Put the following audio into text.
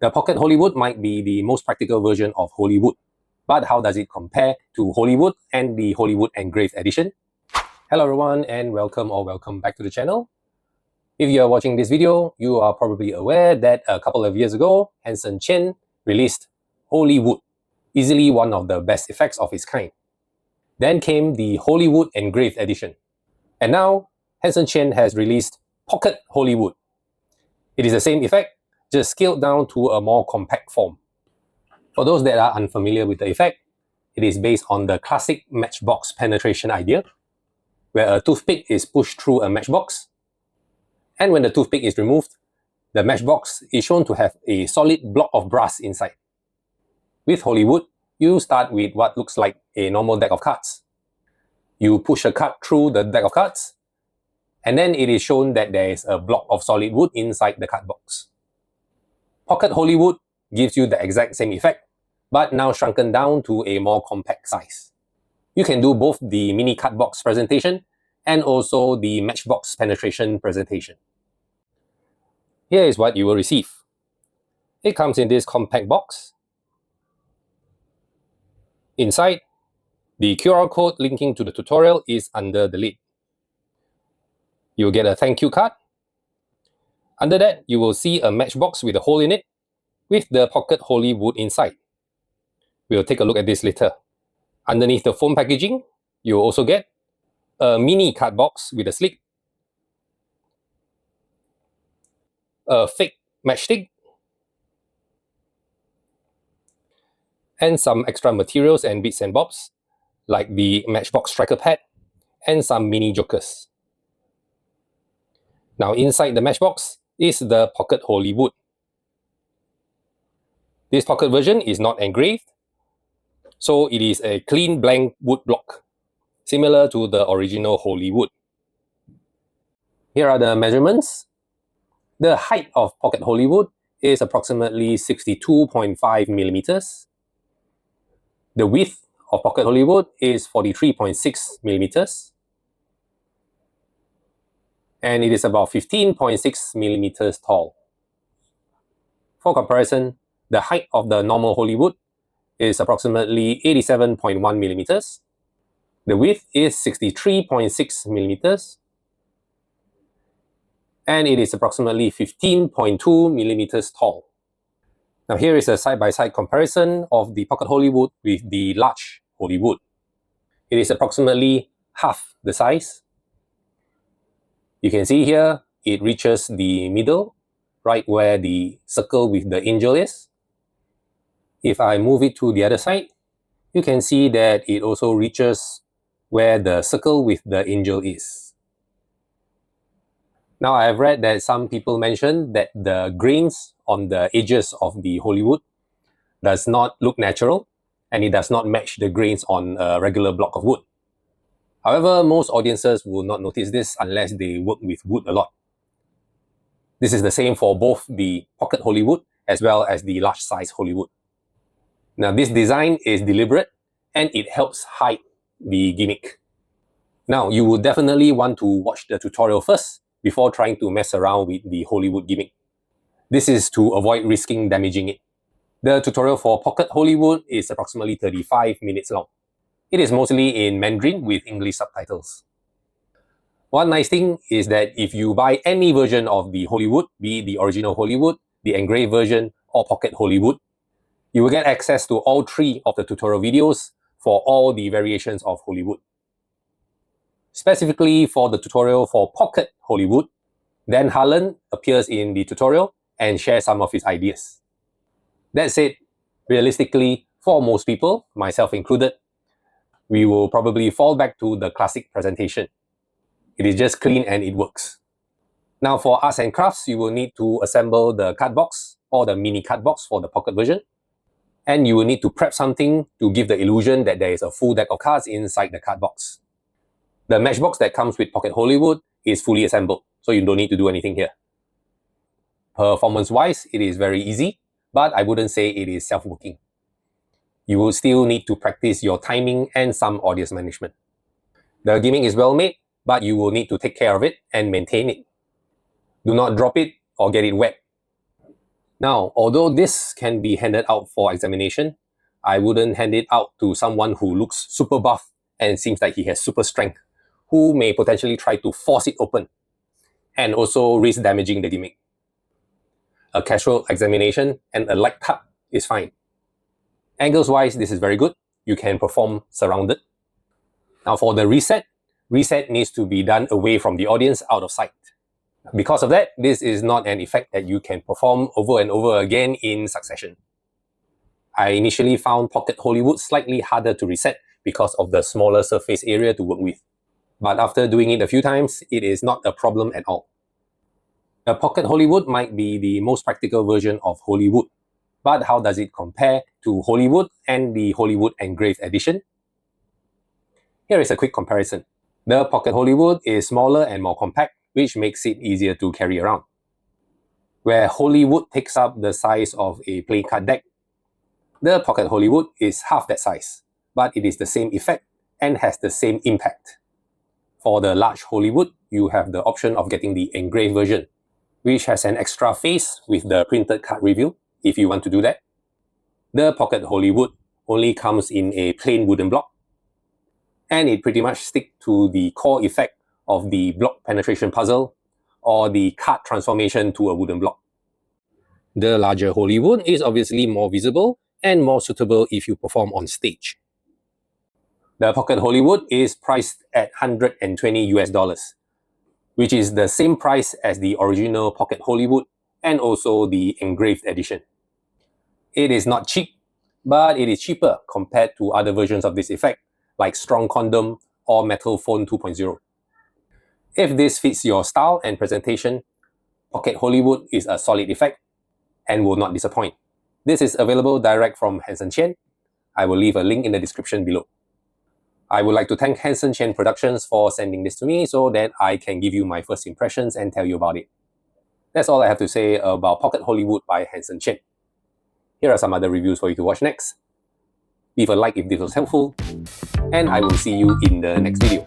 The Pocket Hollywood might be the most practical version of Hollywood, but how does it compare to Hollywood and the Hollywood Engraved edition? Hello everyone and welcome back to the channel. If you are watching this video, you are probably aware that a couple of years ago, Hanson Chien released Hollywood, easily one of the best effects of its kind. Then came the Hollywood Engraved edition. And now, Hanson Chien has released Pocket Hollywood. It is the same effect, just scaled down to a more compact form. For those that are unfamiliar with the effect, it is based on the classic matchbox penetration idea, where a toothpick is pushed through a matchbox, and when the toothpick is removed, the matchbox is shown to have a solid block of brass inside. With Hollywood, you start with what looks like a normal deck of cards. You push a card through the deck of cards, and then it is shown that there is a block of solid wood inside the card box. Pocket Hollywood gives you the exact same effect, but now shrunken down to a more compact size. You can do both the mini card box presentation and also the matchbox penetration presentation. Here is what you will receive. It comes in this compact box. Inside, the QR code linking to the tutorial is under the lid. You'll get a thank you card. Under that, you will see a matchbox with a hole in it, with the Pocket Hollywood inside. We'll take a look at this later. Underneath the foam packaging, you'll also get a mini card box with a slit, a fake matchstick, and some extra materials and bits and bobs, like the matchbox striker pad and some mini jokers. Now inside the matchbox is the Pocket Hollywood. This pocket version is not engraved, so it is a clean blank wood block, similar to the original Hollywood. Here are the measurements. The height of Pocket Hollywood is approximately 62.5 millimeters. The width of Pocket Hollywood is 43.6 millimeters. And it is about 15.6 millimeters tall. For comparison, the height of the normal Hollywood is approximately 87.1 millimeters. The width is 63.6 millimeters. And it is approximately 15.2 millimeters tall. Now here is a side-by-side comparison of the Pocket Hollywood with the large Hollywood. It is approximately half the size. You can see here, it reaches the middle, right where the circle with the angel is. If I move it to the other side, you can see that it also reaches where the circle with the angel is. Now I have read that some people mentioned that the grains on the edges of the Hollywood does not look natural, and it does not match the grains on a regular block of wood. However, most audiences will not notice this unless they work with wood a lot. This is the same for both the Pocket Hollywood as well as the large size Hollywood. Now this design is deliberate and it helps hide the gimmick. Now you will definitely want to watch the tutorial first before trying to mess around with the Hollywood gimmick. This is to avoid risking damaging it. The tutorial for Pocket Hollywood is approximately 35 minutes long. It is mostly in Mandarin with English subtitles. One nice thing is that if you buy any version of the Hollywood, be it the original Hollywood, the engraved version, or Pocket Hollywood, you will get access to all three of the tutorial videos for all the variations of Hollywood. Specifically for the tutorial for Pocket Hollywood, Dan Harlan appears in the tutorial and shares some of his ideas. That said, realistically, for most people, myself included, we will probably fall back to the classic presentation. It is just clean and it works. Now for arts and crafts, you will need to assemble the card box or the mini card box for the pocket version. And you will need to prep something to give the illusion that there is a full deck of cards inside the card box. The matchbox that comes with Pocket Hollywood is fully assembled, so you don't need to do anything here. Performance-wise, it is very easy, but I wouldn't say it is self-working. You will still need to practice your timing and some audience management. The gimmick is well made, but you will need to take care of it and maintain it. Do not drop it or get it wet. Now, although this can be handed out for examination, I wouldn't hand it out to someone who looks super buff and seems like he has super strength, who may potentially try to force it open and also risk damaging the gimmick. A casual examination and a light cut is fine. Angles wise, this is very good. You can perform surrounded. Now for the reset needs to be done away from the audience, out of sight. Because of that, this is not an effect that you can perform over and over again in succession. I initially found Pocket Hollywood slightly harder to reset because of the smaller surface area to work with. But after doing it a few times, it is not a problem at all. The Pocket Hollywood might be the most practical version of Hollywood, but how does it compare to Hollywood and the Hollywood Engraved edition? Here is a quick comparison. The Pocket Hollywood is smaller and more compact, which makes it easier to carry around. Where Hollywood takes up the size of a playing card deck, the Pocket Hollywood is half that size, but it is the same effect and has the same impact. For the large Hollywood, you have the option of getting the engraved version, which has an extra face with the printed card reveal, if you want to do that. The Pocket Hollywood only comes in a plain wooden block, and it pretty much sticks to the core effect of the block penetration puzzle or the card transformation to a wooden block. The larger Hollywood is obviously more visible and more suitable if you perform on stage. The Pocket Hollywood is priced at $120 US, which is the same price as the original Pocket Hollywood and also the engraved edition. It is not cheap, but it is cheaper compared to other versions of this effect, like Strong Condom or Metal Phone 2.0. If this fits your style and presentation, Pocket Hollywood is a solid effect and will not disappoint. This is available direct from Hanson Chien. I will leave a link in the description below. I would like to thank Hanson Chien Productions for sending this to me so that I can give you my first impressions and tell you about it. That's all I have to say about Pocket Hollywood by Hanson Chien. Here are some other reviews for you to watch next. Leave a like if this was helpful, and I will see you in the next video.